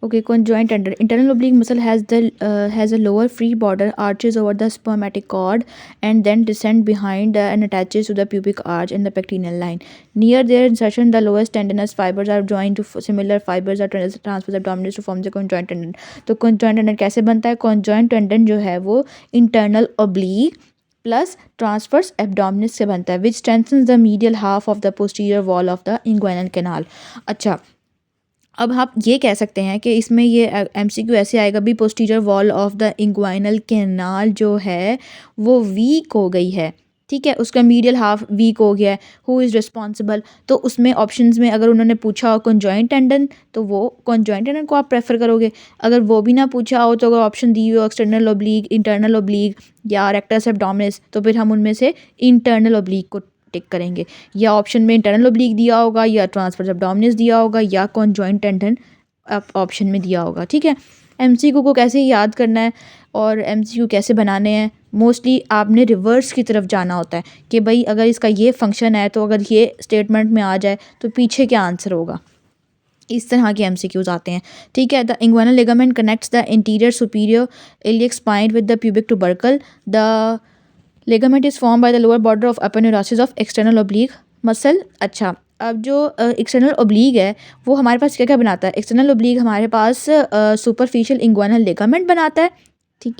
Okay, conjoint tendon. Internal oblique muscle has a lower free border, arches over the spermatic cord, and then descend behind and attaches to the pubic arch and the pectineal line. Near their insertion, the lowest tendinous fibers are joined to similar fibers are transverse abdominis to form the conjoint tendon. तो conjoint tendon कैसे बनता है? conjoint tendon जो है वो internal oblique plus transverse abdominis से बनता है, which strengthens the medial half of the posterior wall of the inguinal canal. अच्छा, अब आप ये कह सकते हैं कि इसमें ये एमसीक्यू ऐसे आएगा भी, posterior wall of the inguinal canal जो है वो वीक हो गई है, ठीक है, उसका मीडियल हाफ वीक हो गया है, हु इज़ रिस्पॉन्सिबल? तो उसमें ऑप्शंस में अगर उन्होंने पूछा हो कॉन्जॉइंट टेंडन तो वो कॉन्जॉइंट टेंडन को आप प्रेफर करोगे। अगर वो भी ना पूछा हो तो अगर ऑप्शन दी हो एक्सटर्नल ओब्लीक, इंटरनल ओब्लीक या रेक्टस एब्डोमिनिस, तो फिर हम उनमें से इंटरनल ओब्लीक को टिक करेंगे। या ऑप्शन में इंटरनल ओब्लीक दिया होगा, या ट्रांसवर्स एब्डोमिनिस दिया होगा, या कॉन्जॉइंट टेंडन ऑप्शन में दिया होगा, ठीक है। एमसीक्यू को कैसे याद करना है और एमसीक्यू कैसे बनाने हैं, मोस्टली आपने रिवर्स की तरफ जाना होता है कि भाई अगर इसका ये फंक्शन है तो अगर ये स्टेटमेंट में आ जाए तो पीछे क्या आंसर होगा, इस तरह के एमसीक्यूज आते हैं, ठीक है। The inguinal ligament connects the interior superior iliac spine with the pubic tubercle. The ligament is form by the lower border of upper neurosis of external oblique muscle. अच्छा, अब जो एक्सटर्नल ओब्लीक है वो हमारे पास क्या क्या बनाता है? एक्सटर्नल ओब्लीक हमारे पास सुपरफिशियल इंग्वाइनल लिगामेंट बनाता है, ठीक,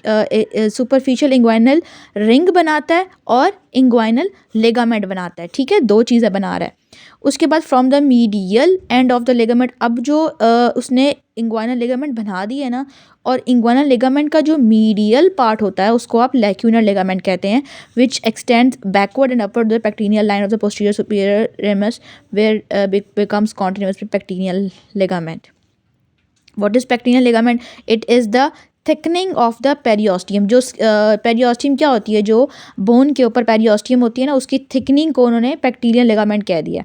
सुपरफिशियल इंग्वाइनल रिंग बनाता है और इंग्वाइनल लिगामेंट बनाता है, ठीक है, दो चीज़ें बना रहा है। उसके बाद from the medial end of the ligament, अब जो उसने इंग्वाइनल लिगामेंट बना दी है ना, और इंग्वाइनल लिगामेंट का जो मीडियल पार्ट होता है उसको आप लैक्यूनर लिगामेंट कहते हैं, which extends backward and upward the pectineal line of the posterior superior ramus where becomes continuous with pectineal ligament. What is pectineal ligament? It is the thickening of the periosteum. जो periosteum क्या होती है, जो bone के ऊपर periosteum होती है ना, उसकी थिकनिंग को उन्होंने पेक्टिनियल लिगामेंट कह दिया।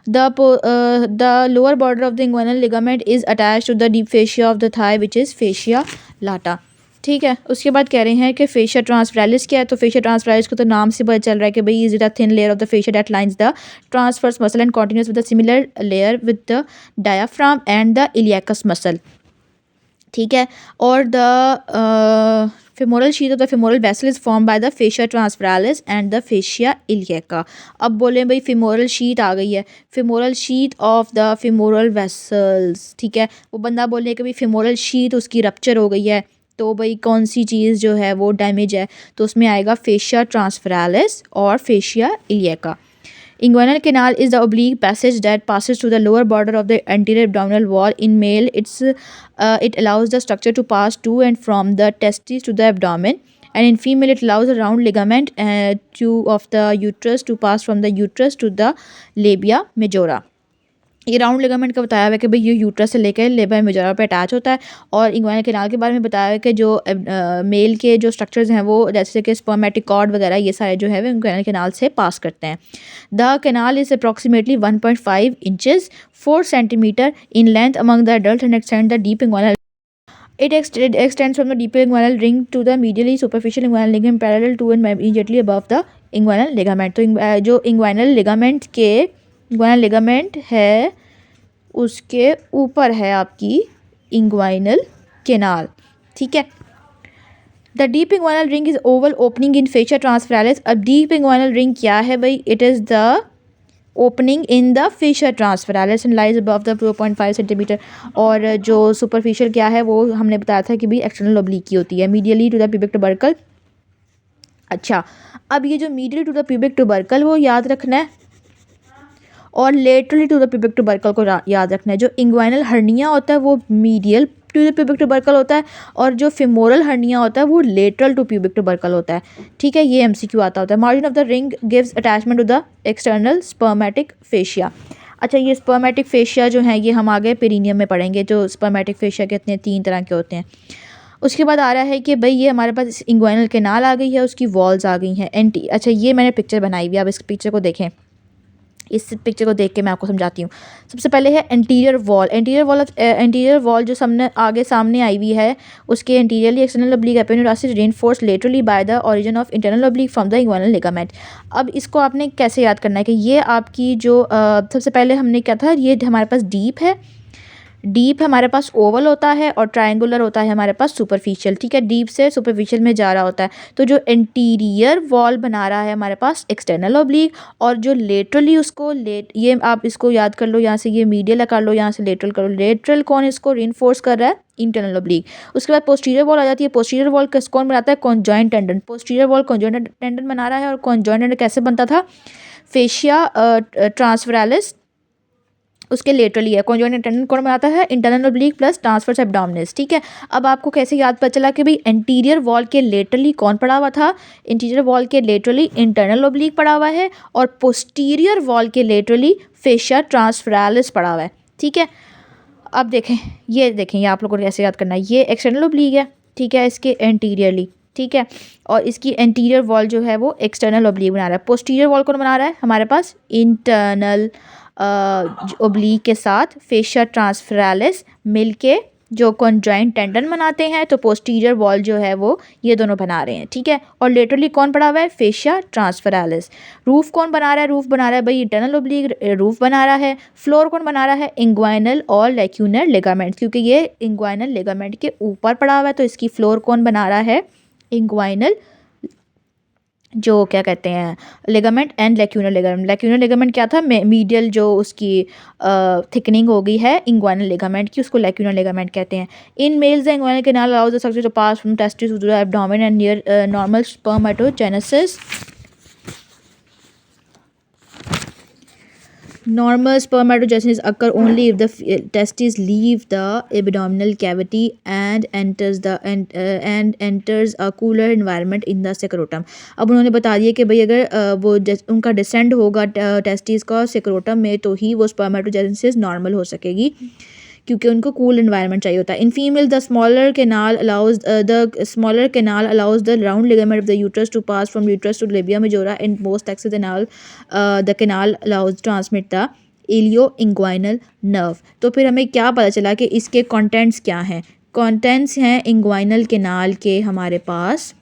The lower border of the inguinal ligament is attached to the deep fascia of the thigh which is fascia lata, ठीक है। उसके बाद कह रहे हैं कि फेशिया ट्रांसफेरालिस क्या है, तो फेशिया ट्रांसफेरालिस को तो नाम से पता चल रहा है कि भाई is it a thin layer of the fascia that lines the transverse muscle and continues with the similar layer with the diaphragm and the iliacus muscle, ठीक है। और the femoral sheath of the femoral vessel is formed by the fascia transveralis and the fascia iliaca। अब बोलें भाई femoral sheath आ गई है, femoral sheath of the femoral vessels, ठीक है। वो बंदा बोले कि भाई femoral sheath उसकी रप्चर हो गई है, तो भाई कौन सी चीज़ जो है वो डैमेज है, तो उसमें आएगा fascia transveralis और fascia iliaca। Inguinal canal is the oblique passage that passes through the lower border of the anterior abdominal wall. In male, it allows the structure to pass to and from the testes to the abdomen, and in female, it allows a round ligament of the uterus to pass from the uterus to the labia majora। ये round ligament का बताया हुआ है कि भाई ये uterus से लेकर लेबा मेजोरा पे अटैच होता है। और इंग्वाइनल कैनाल के बारे में बताया है कि जो मेल के जो स्ट्रक्चर्स हैं वो जैसे कि स्पर्मेटिक कॉर्ड वगैरह ये सारे जो है वो इंग्वाइनल कैनाल से पास करते हैं। The canal is approximately 1.5 inches 4 centimetre in length among the adult and extend the deep inguinal. It extends from the deep inguinal ring to the medially superficial inguinal ligament parallel to and immediately above the inguinal ligament। तो जो inguinal ligament के inguinal ligament है उसके ऊपर है आपकी inguinal canal, ठीक है। The deep inguinal ring is oval opening in fascia transversalis. अब डीप इंग्वाइनल रिंग क्या है भाई? It is the opening in the fascia transversalis and lies above the 2.5 centimetre. और जो सुपरफिशियल क्या है वो हमने बताया था कि भाई एक्सटर्नल ओब्लीक की होती है, medially to the pubic tubercle. अच्छा, अब ये जो medially to the pubic tubercle वो याद रखना है, और laterally to the pubic tubercle को याद रखना है। जो इंग्वाइनल हर्निया होता है वो medial to the pubic tubercle होता है, और जो फेमोरल हर्निया होता है वो लेटरल टू प्यूबिक टुबरकल होता है, ठीक है। ये एमसीक्यू आता होता है। Margin of the ring gives attachment to the external spermatic fascia. अच्छा, ये स्पर्मेटिक फेशिया जो है ये हम आगे पेरिनियम में पढ़ेंगे, जो स्पर्मेटिक फेशिया कितने 3 तरह के होते हैं। उसके बाद आ रहा है कि भाई ये हमारे पास इंग्वाइनल कैनाल आ गई है, उसकी वॉल्स आ गई हैं एंटी। अच्छा, ये मैंने पिक्चर बनाई हुई है, अब इस पिक्चर को देखें। इस पिक्चर को देख के मैं आपको समझाती हूँ। सबसे पहले है एंटीरियर वॉल। एंटीरियर वॉल जो सामने आई हुई है, उसके anteriorly external oblique aponeurosis reinforce laterally by the origin of internal oblique from the inguinal ligament. अब इसको आपने कैसे याद करना है कि ये आपकी जो सबसे पहले हमने क्या था, ये हमारे पास डीप है, डीप हमारे पास ओवल होता है और ट्रायंगुलर होता है हमारे पास सुपरफिशियल, ठीक है, डीप से सुपरफिशियल में जा रहा होता है। तो जो इंटीरियर वॉल बना रहा है हमारे पास एक्सटर्नल ओब्लिक, और जो लेटरली उसको ये आप इसको याद कर लो, यहाँ से ये मीडियल कर लो, यहाँ से लेटरल कर लो। लेटरल कौन इसको रिइंफोर्स कर रहा है? Internal oblique. उसके बाद पोस्टीरियर वॉल आ जाती है। पोस्टीरियर वॉल कौन बनाता है? Conjoint tendon. Posterior wall conjoint tendon बना रहा है। और कॉन्जॉइंट टेंडन कैसे बनता था? फेशिया ट्रांसफेरालिस उसके लेटरली है। कॉन्जॉइंट टेंडन कौन बनाता है? Internal oblique plus transverse abdominis, ठीक है। अब आपको कैसे याद पता चला कि भाई इंटीरियर वॉल के लेटरली कौन पड़ा हुआ था? इंटीरियर वॉल के लेटरली इंटरनल ओब्लिक पड़ा हुआ है, और पोस्टीरियर वॉल के लेटरली फेशिया ट्रांसफेरालिस पड़ा हुआ है, ठीक है। अब देखें, ये आप लोगों को कैसे याद करना है। ये एक्सटर्नल ओब्लिक है, ठीक है, इसके एंटीरियरली, ठीक है, और इसकी एंटीरियर वॉल जो है वो एक्सटर्नल ओब्लिक बना रहा है। पोस्टीरियर वॉल कौन बना रहा है हमारे पास? इंटरनल ओब्लिक के साथ फेशिया ट्रांसफेरालिस मिलके जो कॉन्जॉइंट टेंडन बनाते हैं, तो पोस्टीरियर वॉल जो है वो ये दोनों बना रहे हैं, ठीक है। और लेटरली कौन पड़ा हुआ है? फेशिया ट्रांसफेरालिस। रूफ कौन बना रहा है? रूफ बना रहा है भाई इंटरनल ओब्लिक रूफ बना रहा है। फ्लोर कौन बना रहा है? इंग्वाइनल और लैक्यूनर लिगामेंट, क्योंकि ये इंग्वाइनल लिगामेंट के ऊपर पड़ा हुआ है, तो इसकी फ्लोर कौन बना रहा है? इंग्वाइनल, जो क्या कहते हैं, लिगामेंट एंड लैक्यूनर लिगामेंट। लैक्यूनर लिगामेंट क्या था? मीडियल जो उसकी थिकनिंग हो गई है इंग्वाइनल लिगामेंट की, उसको लैक्यूनर लिगामेंट कहते हैं। In males the inguinal canal allows the subject to pass from testis to the abdomen and near normal spermatogenesis. Normal spermatogenesis occur only if the testes leave the abdominal cavity and enters a cooler environment in the scrotum. अब उन्होंने बता दिया कि भाई अगर वो उनका descend होगा टेस्टिस का सेक्रोटम में, तो ही वो स्पर्मेटोजेनेसिस नॉर्मल हो सकेगी, क्योंकि उनको कूल एनवायरनमेंट चाहिए होता है। In female the smaller canal allows the round ligament of the uterus to pass from uterus to labia majora in most access the canal allows transmit the ilio inguinal nerve. तो फिर हमें क्या पता चला कि इसके कंटेंट्स क्या हैं? कंटेंट्स हैं इंग्वाइनल कैनाल के हमारे पास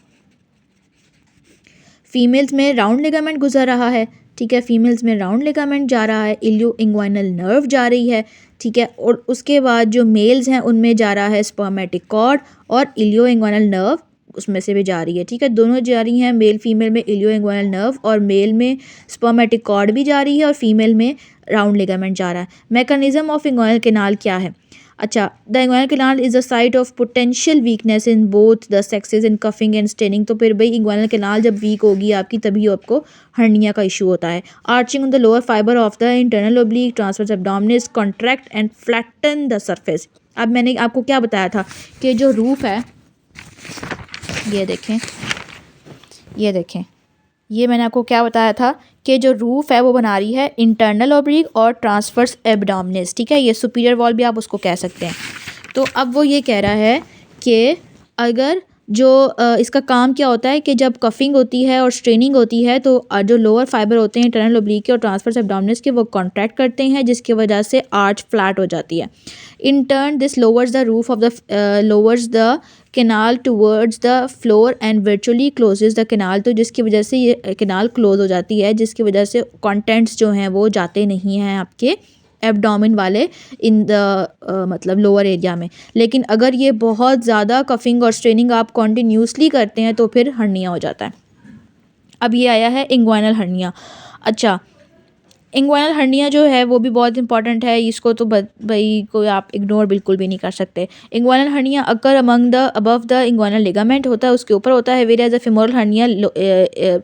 फीमेल्स में राउंड लिगामेंट गुजर रहा है, ठीक है, फीमेल्स में राउंड लिगामेंट जा रहा है, इलियो इंग्वाइनल नर्व जा रही है, ठीक है, और उसके बाद जो मेल्स हैं उनमें जा रहा है स्पर्मेटिक कॉर्ड और इलियो इंग्वाइनल नर्व उसमें से भी जा रही है, ठीक है, दोनों जा रही हैं। मेल फीमेल में इलियो इंग्वाइनल नर्व, और मेल में स्पर्मेटिक कॉर्ड भी जा रही है, और फीमेल में राउंड लिगामेंट जा रहा है। मैकेनिज्म ऑफ इंग्वाइनल कैनाल क्या है? अच्छा, the inguinal canal is the site of potential weakness in both the sexes in coughing and staining. तो फिर भाई इंग्वाइनल कैनाल जब वीक होगी आपकी, तभी आपको हर्निया का इशू होता है। Arching on the lower fibre of the internal oblique transverse abdominis contract and flatten the surface. अब मैंने आपको क्या बताया था कि जो रूफ है, ये देखें, ये मैंने आपको क्या बताया था कि जो रूफ है वो बना रही है इंटरनल ओब्लिक और ट्रांसवर्स एब्डोमिनस, ठीक है, ये सुपीरियर वॉल भी आप उसको कह सकते हैं। तो अब वो ये कह रहा है कि अगर जो इसका काम क्या होता है कि जब कफिंग होती है और स्ट्रेनिंग होती है, तो जो लोअर फाइबर होते हैं इंटरनल ओब्लिक के और ट्रांसवर्स एब्डोमिनस के, वो कॉन्ट्रैक्ट करते हैं, जिसकी वजह से आर्च फ्लैट हो जाती है। In turn this lowers the roof of the lowers the canal towards the floor and virtually closes the canal. तो जिसकी वजह से ये कैनाल क्लोज हो जाती है, जिसकी वजह से कंटेंट्स जो हैं वो जाते नहीं हैं आपके एब्डोमेन वाले इन द मतलब लोअर एरिया में। लेकिन अगर ये बहुत ज़्यादा कफिंग और स्ट्रेनिंग आप कॉन्टिन्यूसली करते हैं, तो फिर हर्निया हो जाता है। अब ये आया है इंग्वाइनल हर्निया। अच्छा, इंग्वाइनल हर्निया जो है वो भी बहुत इंपॉर्टेंट है, इसको तो भाई कोई आप इग्नोर बिल्कुल भी नहीं कर सकते। Inguinal hernia occur among the above the inguinal ligament होता है, उसके ऊपर होता है, whereas a femoral hernia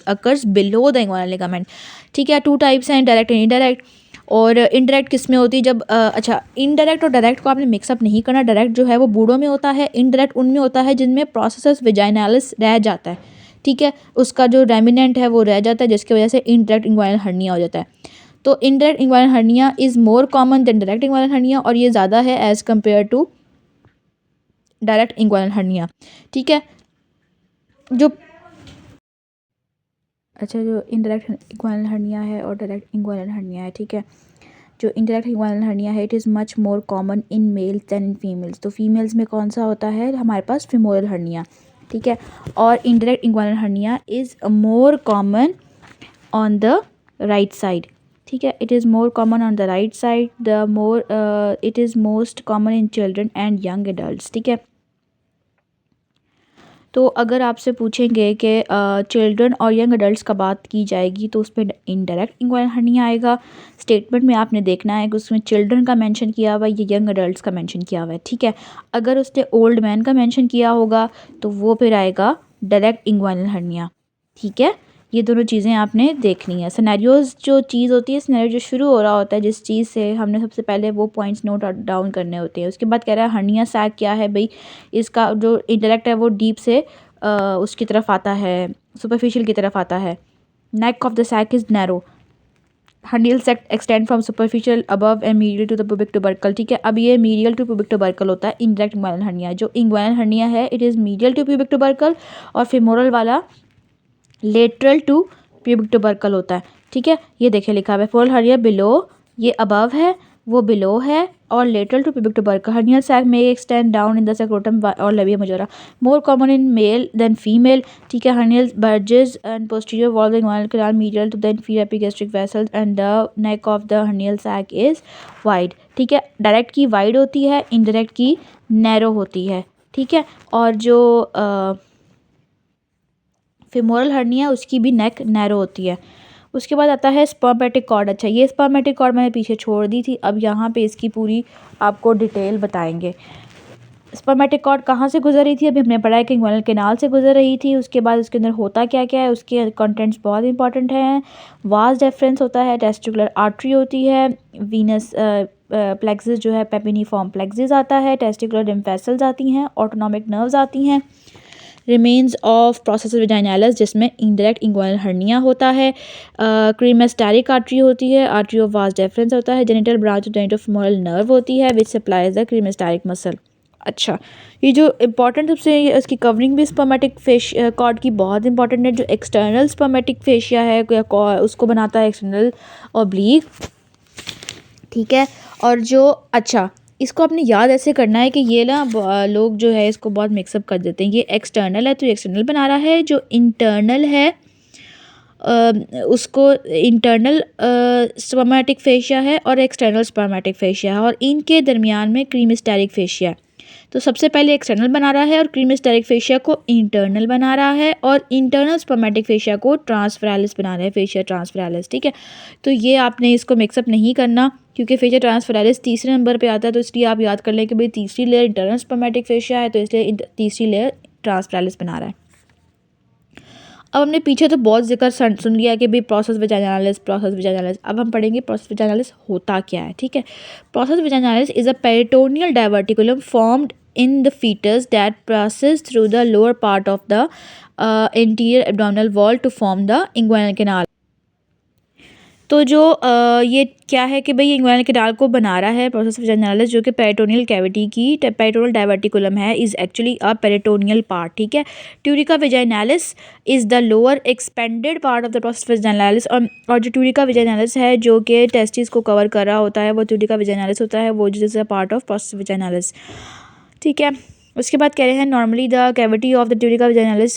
occurs below the inguinal ligament, ठीक है। टू टाइप्स हैं, डायरेक्ट एंड इनडायरेक्ट। और इनडायरेक्ट किस में होती है? जब अच्छा, इनडायरेक्ट और डायरेक्ट को आपने मिक्सअप नहीं करना। डायरेक्ट जो है वो बूढ़ों में होता है, इनडायरेक्ट उनमें होता है जिनमें प्रोसेस वेजाइनालिस रह जाता है, ठीक है, उसका जो रेमिनेंट है वो रह जाता है, जिसकी वजह से इनडायरेक्ट इंग्वाइनल हर्निया हो जाता है। तो indirect inguinal hernia is more common than direct inguinal hernia, और ये ज़्यादा है as compared to direct inguinal hernia, ठीक है। जो अच्छा, जो इनडायरेक्ट इंग्वाइनल हर्निया है और डायरेक्ट इंग्वाइनल हर्निया है, ठीक है, जो इंडायरेक्ट इंग्वाइनल हर्निया है it is much more common in males than in females. तो फीमेल्स में कौन सा होता है हमारे पास? फेमोरल हर्निया, ठीक है, और indirect inguinal hernia is more common on the right side, ठीक है। It is more common on the right side, it is most common in children and young adult. ठीक है। तो अगर आपसे पूछेंगे कि चिल्ड्रन और यंग एडल्ट्स का बात की जाएगी तो उसमें इनडायरेक्ट इंग्वाइनल हर्निया आएगा। स्टेटमेंट में आपने देखना है कि उसमें चिल्ड्रन का मेंशन किया हुआ है या यंग एडल्ट्स का मेंशन किया हुआ है। ठीक है। अगर उसने ओल्ड मैन का मेंशन किया होगा तो वो फिर आएगा डायरेक्ट इंग्वाइनल हर्निया। ठीक है। ये दोनों चीज़ें आपने देखनी है। सिनेरियोज जो चीज़ होती है, सिनेरियो जो शुरू हो रहा होता है जिस चीज़ से, हमने सबसे पहले वो पॉइंट्स नोट डाउन करने होते हैं। उसके बाद कह रहा है हर्निया सैक क्या है भाई, इसका जो इंटेलेक्ट है वो डीप से उसकी तरफ आता है, सुपरफिशियल की तरफ आता है। Neck of the sac is narrow, hernial sac extend from superficial above and medial to the pubic tubercle. ठीक है। अब ये मीडियल टू पुबिक टुबरकल होता है इंडायरेक्ट इंग्वाइनल हर्निया। जो इंग्वाइनल हर्निया है it is medial to pubic tubercle, और femoral वाला लेटरल टू प्यूबिक टुबरकल होता है। ठीक है। ये देखिए लिखा हुआ है फेमोरल हर्निया बिलो, ये अबव है वो बिलो है, और lateral to pubic tubercle. Hernial sac में extend down in the scrotum और labia majora, more common in male than female. ठीक है। Hernial bulges and posterior wall the inguinal canal medial to the inferior epigastric vessels and the neck of the hernial sac is wide. ठीक है। Direct की wide होती है, indirect की narrow होती है। ठीक है। और जो फेमोरल हर्निया उसकी भी नेक नैरो होती है। उसके बाद आता है स्पर्मेटिक कॉर्ड। अच्छा, ये स्पर्मेटिक कॉर्ड मैंने पीछे छोड़ दी थी, अब यहाँ पे इसकी पूरी आपको डिटेल बताएंगे। स्पर्मेटिक कॉर्ड कहाँ से गुजर रही थी, अभी हमने पढ़ा है कि इंग्वाइनल कैनाल से गुजर रही थी। उसके बाद उसके अंदर होता क्या क्या है, उसके कंटेंट्स बहुत इंपॉर्टेंट हैं। वास डेफरेंस होता है, टेस्टिकुलर आर्टरी होती है, वीनस प्लेक्सिस जो है पेपिनीफॉर्म प्लेक्सिस आता है, टेस्टिकुलर लिम्फ वेसल्स आती हैं, ऑटोनॉमिक नर्व्स आती हैं, रिमेन्स ऑफ प्रोसेस वेजाइनालिस जिसमें इंडायरेक्ट इंग्वाइनल हर्निया होता है, क्रीमेस्टेरिक आर्टरी होती है, आर्टरी ऑफ वास डेफरेंस होता है, genital branch genital femoral nerve होती है which supplies the cremasteric muscle. अच्छा, ये जो इम्पॉर्टेंट सबसे इसकी कवरिंग भी स्पर्मेटिक फेश कॉर्ड की बहुत इंपॉर्टेंट है। जो एक्सटर्नल स्पर्मेटिक फेशिया है उसको बनाता है एक्सटर्नल ऑब्लिक। ठीक है। और जो अच्छा, इसको अपने याद ऐसे करना है कि ये ना लोग जो है इसको बहुत मिक्सअप कर देते हैं। ये एक्सटर्नल है तो एक्सटर्नल बना रहा है, जो इंटरनल है उसको इंटरनल स्पर्मेटिक फेशिया है और एक्सटर्नल स्पर्मेटिक फेशिया है, और इनके दरमियान में क्रीमिस्टेरिक फेशिया है। तो सबसे पहले एक्सटर्नल बना रहा है और क्रीमिस्टेरिक फेशिया को इंटरनल बना रहा है, और इंटरनल स्पर्मेटिक फेशिया को ट्रांसफेरालिस बना रहा है, फेशिया ट्रांसफेरालिस। ठीक है। तो ये आपने इसको मिक्सअप नहीं करना, क्योंकि फेशिया ट्रांसफेरालिस तीसरे नंबर पे आता है, तो इसलिए आप याद कर लें कि भाई तीसरी लेयर इंटरनल स्पर्मेटिक फेशिया है, तो इसलिए तीसरी लेयर ट्रांसफेरालिस बना रहा है। अब हमने पीछे तो बहुत जिक्र सुन लिया कि भाई प्रोसेस वेजाइनालिस, प्रोसेस वेजाइनालिस। अब हम पढ़ेंगे प्रोसेस वेजाइनालिस होता क्या है। ठीक है। Process vaginalis is a peritoneal diverticulum formed in the fetus that passes through the lower part of the anterior abdominal wall to form the inguinal canal। तो जो ये क्या है कि भाई इंग्वाइनल कैनाल को बना रहा है प्रोसेस वेजाइनालिस, जो कि पेरिटोनियल कैविटी की पेरिटोनियल डाइवर्टिकुलम है, is actually a peritoneal part. ठीक है। Tunica vaginalis is the lower expanded part of the process vaginalis, और जो ट्यूरिका वेजाइनालिस है जो कि टेस्टिस को कवर कर रहा होता है वो ट्यूरिका वेजाइनालिस होता है, वो जिस पार्ट ऑफ प्रोसेस वेजाइनालिस। ठीक है। उसके बाद कह रहे हैं normally the cavity of the tunica vaginalis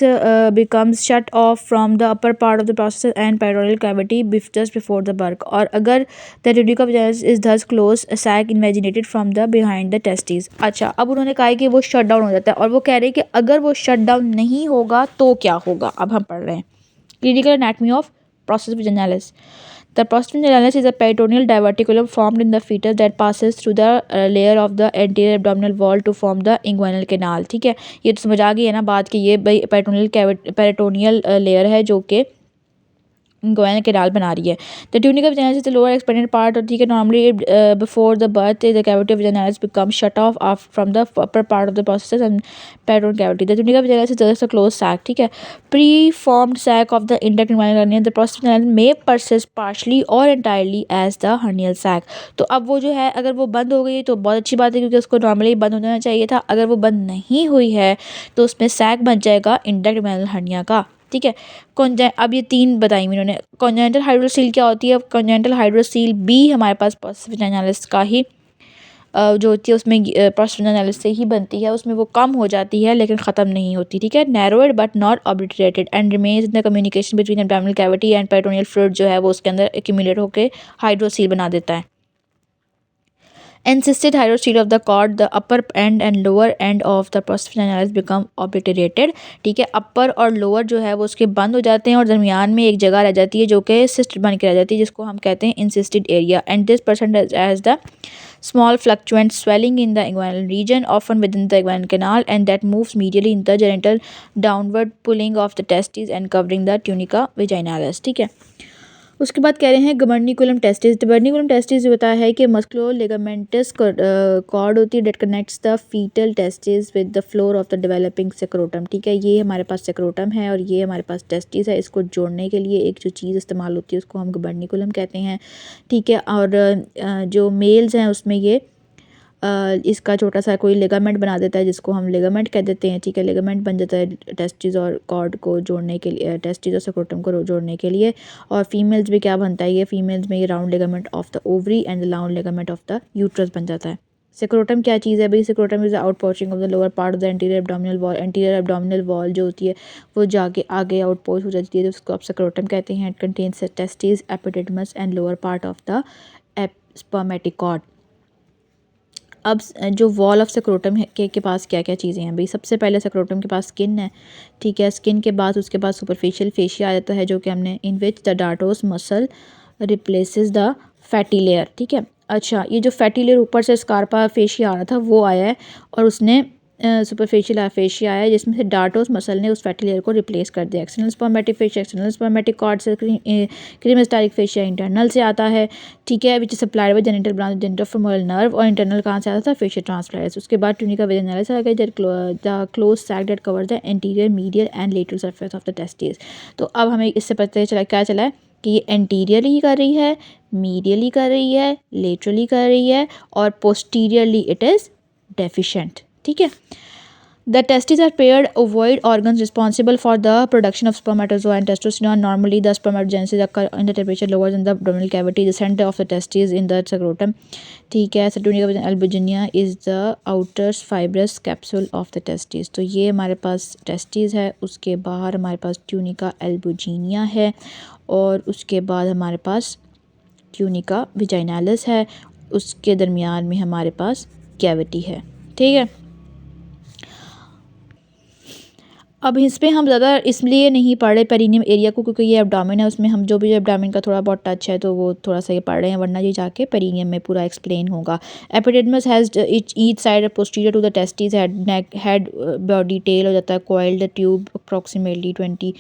becomes shut off from the upper part of the process and peritoneal cavity just before the birth, और अगर the tunica vaginalis is thus close sac invaginated from the behind the testis. अच्छा, अब उन्होंने कहा है कि वो shut down हो जाता है, और वो कह रहे हैं कि अगर वो शट डाउन नहीं होगा तो क्या होगा। अब हम पढ़ रहे हैं clinical anatomy of process vaginalis. The process vejainalis is a peritoneal diverticulum formed in the fetus that passes through the layer of the anterior abdominal wall to form the inguinal canal। ठीक है। ये तो समझ आ गई है ना बात कि ये भाई पेरिटोनियल लेयर है जो कि इंग्वाइनल कैनाल बना रही है। The tunica vaginalis is the lower expanded part, और ठीक है normally before the birth the cavity of vaginalis become shut off from the upper part of the process and peritoneal cavity. The tunica vaginalis is just a close sac. ठीक है। Preformed sac of the indirect inguinal hernia, the process vaginalis may persist partially और entirely as the hernial sac. तो अब वो जो है अगर वो बंद हो गई तो बहुत अच्छी बात है, क्योंकि उसको नॉर्मली बंद हो जाना चाहिए था। अगर वो बंद नहीं हुई है तो उसमें सैक बन जाएगा इंडक्ट इंग्वाइनल हर्निया का। ठीक है। अब ये तीन बताई इन्होंने। कॉन्जेनिटल हाइड्रोसील क्या होती है, कॉन्जेनिटल हाइड्रोसील भी हमारे पास प्रोसेस वेजाइनालिस का ही जो होती है उसमें प्रोस्टाग्लैंडिन से ही बनती है, उसमें वो कम हो जाती है लेकिन ख़त्म नहीं होती, ठीक है। Narrowed but not obliterated and remains in the communication between abdominal cavity and peritoneal fluid जो है वो उसके अंदर एक्यूमुलेट होकर हाइड्रोसील बना देता है। Encysted hydrocele of the cord, the upper end and lower end of the processus become obliterated, ठीक है। अपर और लोअर जो है वो उसके बंद हो जाते हैं और दरमियान में एक जगह रह जाती है जो कि सिस्ट बन के रह जाती है, जिसको हम कहते हैं insisted area. And this person has the small fluctuant swelling in the inguinal region often within the inguinal canal and that moves medially in the genital downward pulling of the testes and covering the tunica vaginalis, ठीक है। उसके बाद कह रहे हैं गबर्निकुलम testis. गबर्निकुलम testis जो होता है कि मस्कुलो लिगामेंटस कॉर्ड होती है that connects the fetal testis with the floor of the developing scrotum, ठीक है। ये हमारे पास सेक्रोटम है और ये हमारे पास टेस्टिस है, इसको जोड़ने के लिए एक जो चीज़ इस्तेमाल होती है उसको हम गबर्निकुलम कहते हैं, ठीक है। और जो मेल्स हैं उसमें ये इसका छोटा सा कोई लिगामेंट बना देता है जिसको हम लिगामेंट कह देते हैं, ठीक है। लिगामेंट बन जाता है टेस्टिस और कॉर्ड को जोड़ने के लिए, टेस्टिस और सेक्रोटम को जोड़ने के लिए। और फीमेल्स में क्या बनता है, ये फीमेल्स में ये round ligament of the ovary and the round ligament of the uterus बन जाता है। सेक्रोटम क्या चीज़ है भाई, scrotum is the out portion of the lower part of the anterior abdominal wall. Anterior abdominal wall जो होती है वो जाके आगे आउट पोस्ट हो जाती है, तो उसको आप सेक्रोटम कहते हैं। It contains testis, epididymis and lower part of the spermatic cord. अब जो वॉल ऑफ सेक्रोटम के पास क्या क्या चीज़ें हैं भाई, सबसे पहले सेक्रोटम के पास स्किन है, ठीक है। स्किन के बाद उसके बाद सुपरफिशियल फेशिया आ जाता है जो कि हमने in which the dartos muscle replaces the fatty layer, ठीक है। अच्छा, ये जो फैटी लेयर ऊपर से स्कारपा फेशिया आ रहा था वो आया है और उसने सुपरफिशियल फेशिया आया है जिसमें से डार्टोस मसल ने उस फैटी लेयर को रिप्लेस कर दिया। External spermatic fascia, external spermatic cord से क्रीमेस्टारिक फेशिया इंटरनल से आता है, ठीक है, which supplied by genital branch genital femoral nerve. और इंटरनल कहाँ से आता था, फेशिया ट्रांसफ्लेक्स। उसके बाद ट्यूनिका वेजिनालिस आ गई, the close sac that cover the interior medial and lateral surface of the testis. तो अब हमें इससे पता चला क्या चला है कि ये एंटीरियरली कर रही है, मीडियली कर रही है, लेटरली कर रही है और पोस्टीरियरली इट इज़ डेफिशिएंट, ठीक है। The testes are paired ovoid organs responsible for the production of spermatozoa and testosterone. Normally, the spermatogenesis occur in the temperature lower than the abdominal cavity. The center of the testes in the scrotum. ठीक है। Tunica albuginea is the outer fibrous capsule of the testes. तो ये हमारे पास testes है, उसके बाहर हमारे पास tunica albuginea है और उसके बाद हमारे पास tunica vaginalis है, उसके दरमियान में हमारे पास cavity है, ठीक है। अब इस पे हम ज़्यादा इसलिए नहीं पढ़ रहे पेरिनियम एरिया को क्योंकि ये एब्डोमेन है, उसमें हम जो भी एब्डोमेन का थोड़ा बहुत टच है तो वो थोड़ा सा ये पढ़ रहे हैं, वरना ये जाके पेरिनियम में पूरा एक्सप्लेन होगा। Epididymis has each side posterior to the testis, head body tail हो जाता है, कॉइल्ड ट्यूब अप्रॉक्सीमेटली 20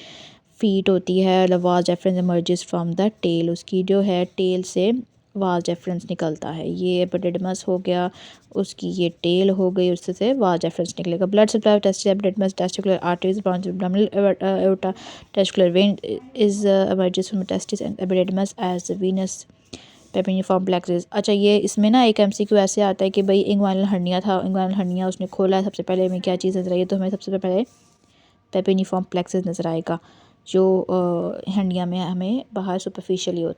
फीट होती है। The vas deferens emerges from the tail, उसकी जो है टेल से वाज एफरेंस निकलता है। ये एपिडिडमस हो गया, उसकी ये टेल हो गई, उससे वाज एफरेंस निकलेगा। Blood supply testis epididymis testicular arteries branch abdominal aorta testicular vein is emerges from testis and epididymis as venous pampiniform plexus. अच्छा, ये इसमें ना एक एमसीक्यू ऐसे आता है कि भाई इंग्वाइनल हर्निया था, इंग्वाइनल हर्निया उसने खोला है, सबसे पहले हमें क्या चीज़ नजर आई है, तो हमें सबसे पहले पेपिनिफॉर्म प्लेक्सिस नजर आएगा जो हर्निया में हमें बाहर सुपरफिशियली होता है।